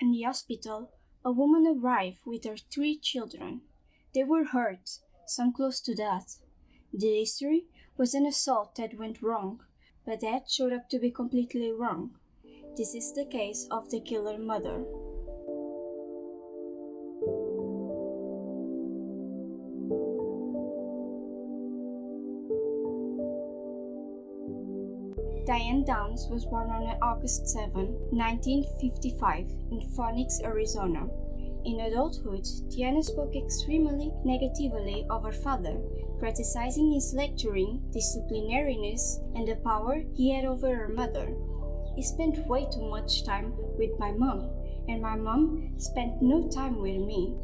In the hospital, a woman arrived with her 3 children. They were hurt, some close to death. The history was an assault that went wrong, but that showed up to be completely wrong. This is the case of the killer mother. Diane Downs was born on August 7, 1955, in Phoenix, Arizona. In adulthood, Diana spoke extremely negatively of her father, criticizing his lecturing, disciplinariness, and the power he had over her mother. He spent way too much time with my mom, and my mom spent no time with me.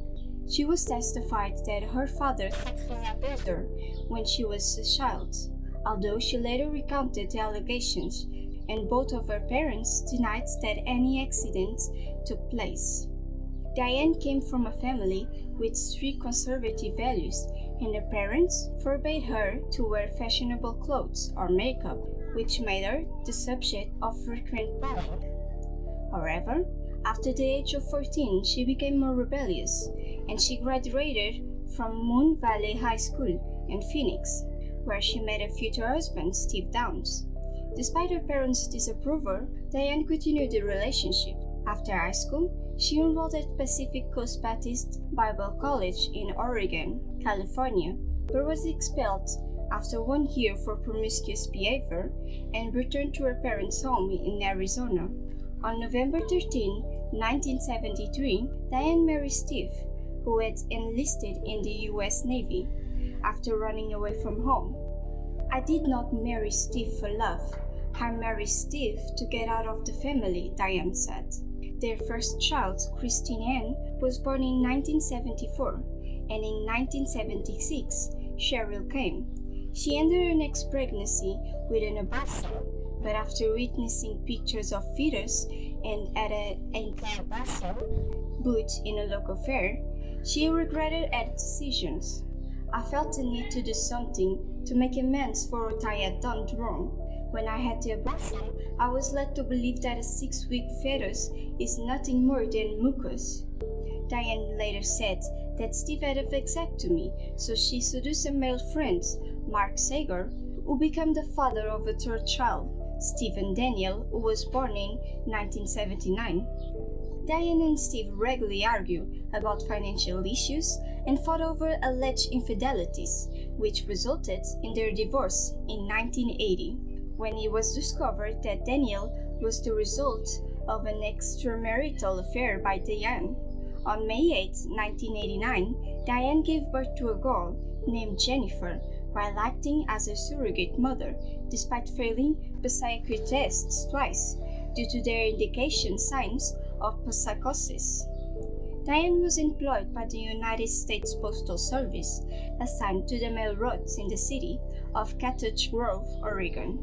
She was testified that her father sexually abused her when she was a child, although she later recounted the allegations, and both of her parents denied that any accident took place. Diane came from a family with strict conservative values, and her parents forbade her to wear fashionable clothes or makeup, which made her the subject of frequent bullying. However, after the age of 14, she became more rebellious, and she graduated from Moon Valley High School in Phoenix, where she met her future husband, Steve Downs. Despite her parents' disapproval, Diane continued the relationship. After high school, she enrolled at Pacific Coast Baptist Bible College in Oregon, California, but was expelled after 1 year for promiscuous behavior and returned to her parents' home in Arizona. On November 13, 1973, Diane married Steve, who had enlisted in the U.S. Navy, after running away from home. "I did not marry Steve for love. I married Steve to get out of the family," Diane said. Their first child, Christine Ann, was born in 1974, and in 1976, Cheryl came. She ended her next pregnancy with an abortion, but after witnessing pictures of fetus and at an anti-abortion booth in a local fair, she regretted her decisions. "I felt the need to do something to make amends for what I had done wrong. When I had the abortion, I was led to believe that a 6-week fetus is nothing more than mucus." Diane later said that Steve had a vasectomy, so she seduced a male friend, Mark Sager, who became the father of a third child, Stephen Daniel, who was born in 1979. Diane and Steve regularly argued about financial issues and fought over alleged infidelities, which resulted in their divorce in 1980, when it was discovered that Daniel was the result of an extramarital affair by Diane. On May 8, 1989, Diane gave birth to a girl named Jennifer while acting as a surrogate mother, despite failing psychiatric tests twice due to their indication signs of psychosis. Diane was employed by the United States Postal Service, assigned to the mail routes in the city of Cottage Grove, Oregon.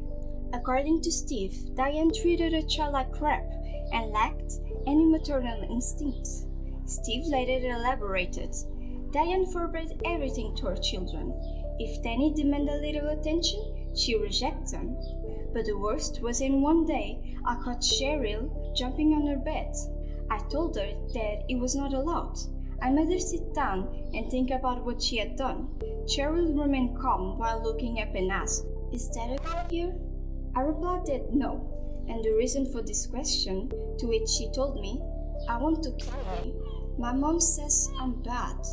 According to Steve, Diane treated her child like crap and lacked any maternal instincts. Steve later elaborated, "Diane forbade everything to her children. If Danny demanded a little attention, she rejected them. But the worst was in one day, I caught Cheryl jumping on her bed. I told her that it was not allowed. I made her sit down and think about what she had done. Cheryl remained calm while looking up and asked, 'Is that a girl here?' I replied that no, and the reason for this question, to which she told me, 'I want to kill you. My mom says I'm bad.'"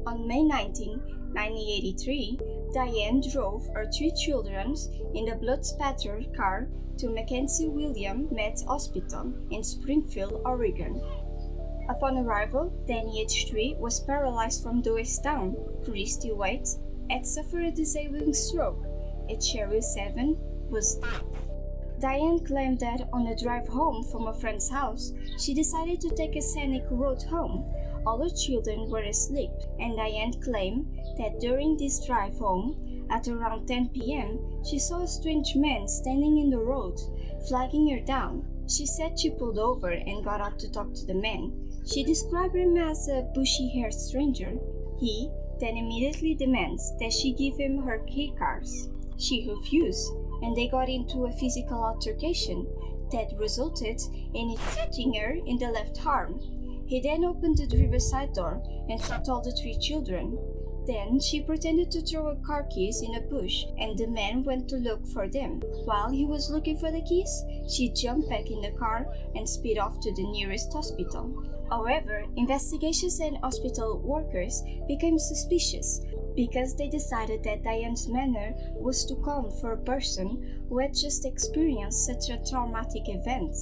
On May 19, 1983, Diane drove her 3 children in the blood-spattered car to Mackenzie William Med Hospital in Springfield, Oregon. Upon arrival, Danny, age 3, was paralyzed from the waist down. Christy White had suffered a disabling stroke. At Cheryl 7, was dead. Diane claimed that on a drive home from a friend's house, she decided to take a scenic road home. All her children were asleep, and Diane claimed that during this drive home, at around 10 p.m., she saw a strange man standing in the road, flagging her down. She said she pulled over and got out to talk to the man. She described him as a bushy-haired stranger. He then immediately demands that she give him her key cards. She refused, and they got into a physical altercation. that resulted in it shooting her in the left arm. He then opened the driver's side door and shot all the 3 children. Then she pretended to throw her car keys in a bush and the man went to look for them. While he was looking for the keys, she jumped back in the car and sped off to the nearest hospital. However, investigations and hospital workers became suspicious because they decided that Diane's manner was too calm for a person who had just experienced such a traumatic event.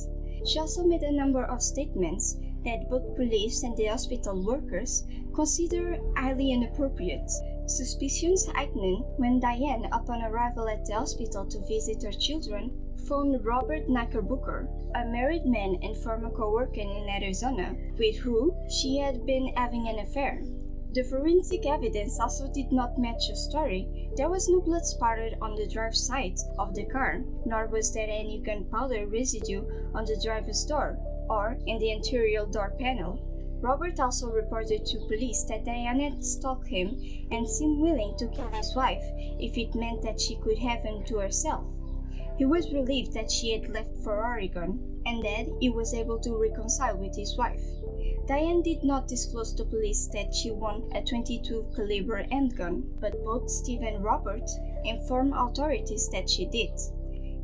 She also made a number of statements that both police and the hospital workers consider highly inappropriate. Suspicions heightened when Diane, upon arrival at the hospital to visit her children, found Robert Knickerbocker, a married man and former co-worker in Arizona, with whom she had been having an affair. The forensic evidence also did not match her story. There was no blood spattered on the driver's side of the car, nor was there any gunpowder residue on the driver's door or in the interior door panel. Robert also reported to police that Diane had stalked him and seemed willing to kill his wife if it meant that she could have him to herself. He was relieved that she had left for Oregon and that he was able to reconcile with his wife. Diane did not disclose to police that she owned a .22 caliber handgun, but both Steve and Robert informed authorities that she did.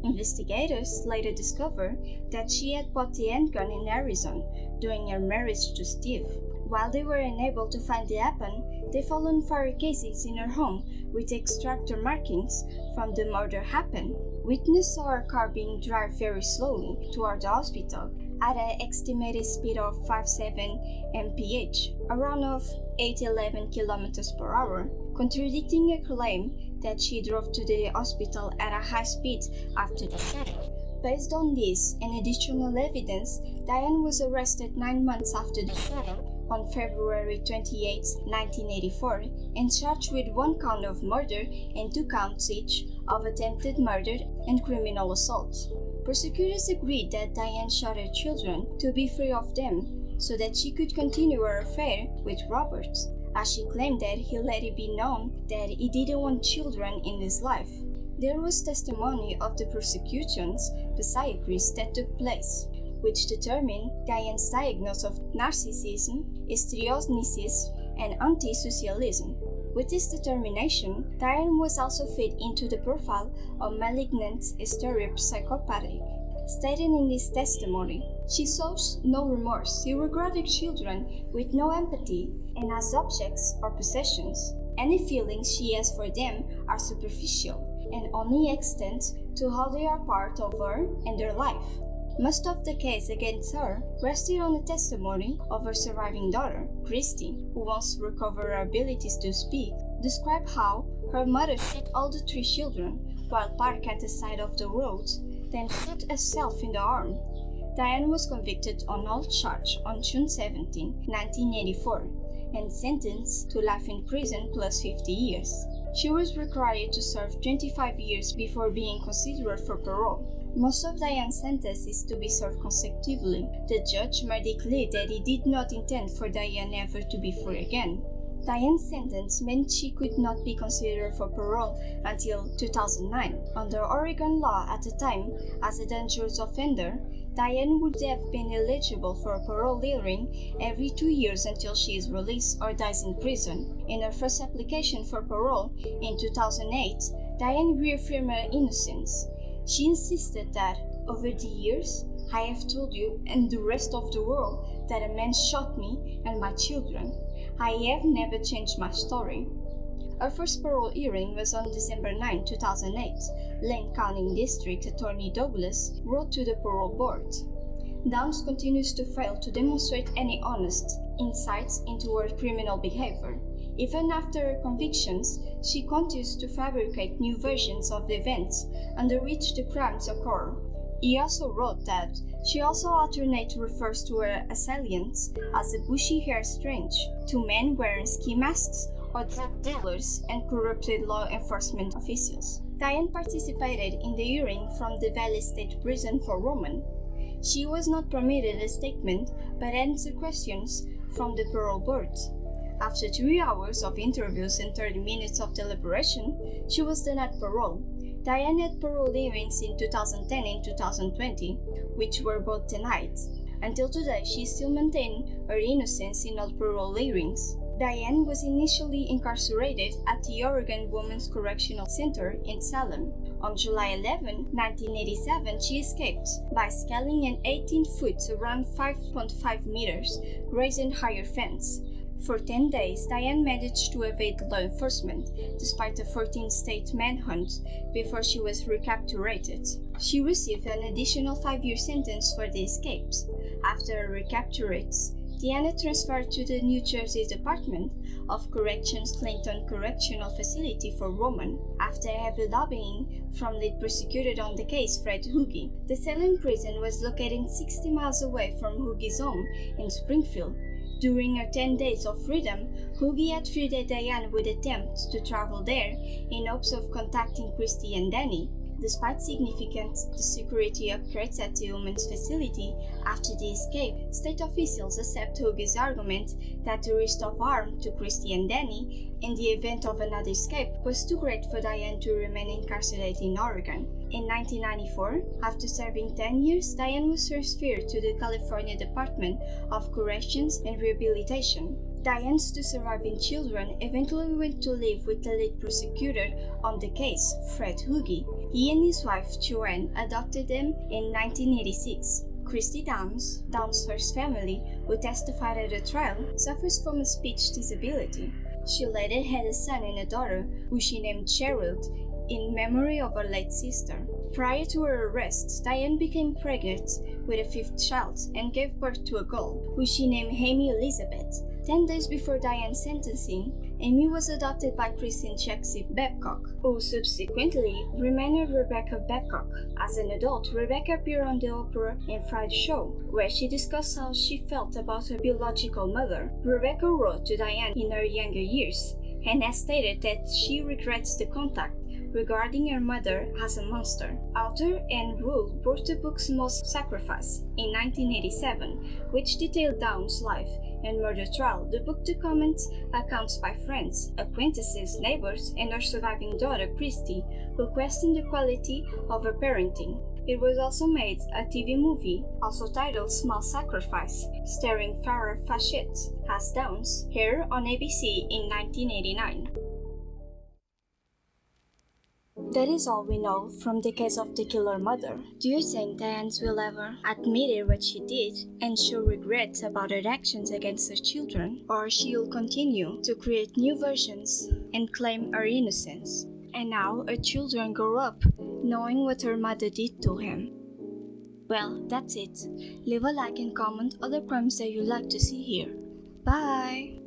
Investigators later discovered that she had bought the handgun in Arizona during her marriage to Steve. While they were unable to find the weapon, they found fire casings in her home with extractor markings from the murder happened. Witnesses saw her car being driven very slowly toward the hospital at an estimated speed of 57 mph, around of 811 km per hour, contradicting a claim that she drove to the hospital at a high speed after the shooting. Based on this and additional evidence, Diane was arrested 9 months after the shooting on February 28, 1984, and charged with 1 count of murder and 2 counts each of attempted murder and criminal assault. Prosecutors agreed that Diane shot her children to be free of them so that she could continue her affair with Robert, as she claimed that he let it be known that he didn't want children in his life. There was testimony of the prosecution's psychiatrist that took place, which determined Diane's diagnosis of narcissism, histrionis, and antisocialism. With this determination, Diane was also fit into the profile of malignant hysteropsychopathic. Stated in this testimony, she shows no remorse. She regarded children with no empathy and as objects or possessions. Any feelings she has for them are superficial and only extend to how they are part of her and their life. Most of the case against her rested on the testimony of her surviving daughter, Christy, who once recovered her abilities to speak, described how her mother shot all the 3 children while parked at the side of the road, then shot herself in the arm. Diane was convicted on all charges on June 17, 1984, and sentenced to life in prison plus 50 years. She was required to serve 25 years before being considered for parole. Most of Diane's sentence is to be served consecutively. The judge made it clear that he did not intend for Diane ever to be free again. Diane's sentence meant she could not be considered for parole until 2009. Under Oregon law at the time, as a dangerous offender, Diane would have been eligible for a parole hearing every 2 years until she is released or dies in prison. In her first application for parole in 2008, Diane reaffirmed her innocence. She insisted that, over the years, I have told you and the rest of the world that a man shot me and my children. I have never changed my story. Her first parole hearing was on December 9, 2008. Lane County District Attorney Douglas wrote to the parole board. Downs continues to fail to demonstrate any honest insights into her criminal behavior. Even after her convictions, she continues to fabricate new versions of the events under which the crimes occur. He also wrote that she also alternately refers to her assailants as a bushy-haired strange, to men wearing ski masks or drug dealers and corrupted law enforcement officials. Diane participated in the hearing from the Valley State Prison for Women. She was not permitted a statement but answered questions from the parole board. After 3 hours of interviews and 30 minutes of deliberation, she was denied parole. Diane had parole hearings in 2010 and 2020, which were both denied. Until today, she still maintained her innocence in all parole hearings. Diane was initially incarcerated at the Oregon Women's Correctional Center in Salem. On July 11, 1987, she escaped by scaling an 18-foot, around 5.5 meters, raised and higher fence. For 10 days, Diane managed to evade law enforcement, despite a 14-state manhunt, before she was recaptured. She received an additional 5-year sentence for the escapes. After her recapture, Diana transferred to the New Jersey Department of Corrections Clinton Correctional Facility for Women after heavy lobbying from lead prosecutor on the case, Fred Huggie. The Salem prison was located 60 miles away from Huggie's home in Springfield. During her 10 days of freedom, Huggie had treated Diane with attempts to travel there in hopes of contacting Christy and Danny. Despite significant security upgrades at the women's facility after the escape, state officials accept Huggie's argument that the risk of harm to Christy and Danny in the event of another escape was too great for Diane to remain incarcerated in Oregon. In 1994, after serving 10 years, Diane was transferred to the California Department of Corrections and Rehabilitation. Diane's two surviving children eventually went to live with the lead prosecutor on the case, Fred Huggie. He and his wife, Joanne, adopted them in 1986. Christy Downs, Downs' first family, who testified at the trial, suffers from a speech disability. She later had a son and a daughter, who she named Cheryl, in memory of her late sister. Prior to her arrest, Diane became pregnant with a fifth child and gave birth to a girl, who she named Amy Elizabeth. 10 days before Diane's sentencing, Amy was adopted by Kristen Jackson Babcock, who subsequently renamed Rebecca Babcock. As an adult, Rebecca appeared on the Oprah Winfrey Show, where she discussed how she felt about her biological mother. Rebecca wrote to Diane in her younger years, and has stated that she regrets the contact regarding her mother as a monster. Author Anne Rule wrote the book Small Sacrifice in 1987, which detailed Downs' life and murder trial. The book documents accounts by friends, acquaintances, neighbors, and her surviving daughter, Christy, who questioned the quality of her parenting. It was also made a TV movie, also titled Small Sacrifice, starring Farrah Fawcett as Downs, aired on ABC in 1989. That is all we know from the case of the killer mother. Do you think Diane will ever admit what she did and show regret about her actions against her children? Or she'll continue to create new versions and claim her innocence? And now her children grow up knowing what her mother did to him. Well, that's it. Leave a like and comment other crimes that you'd like to see here. Bye!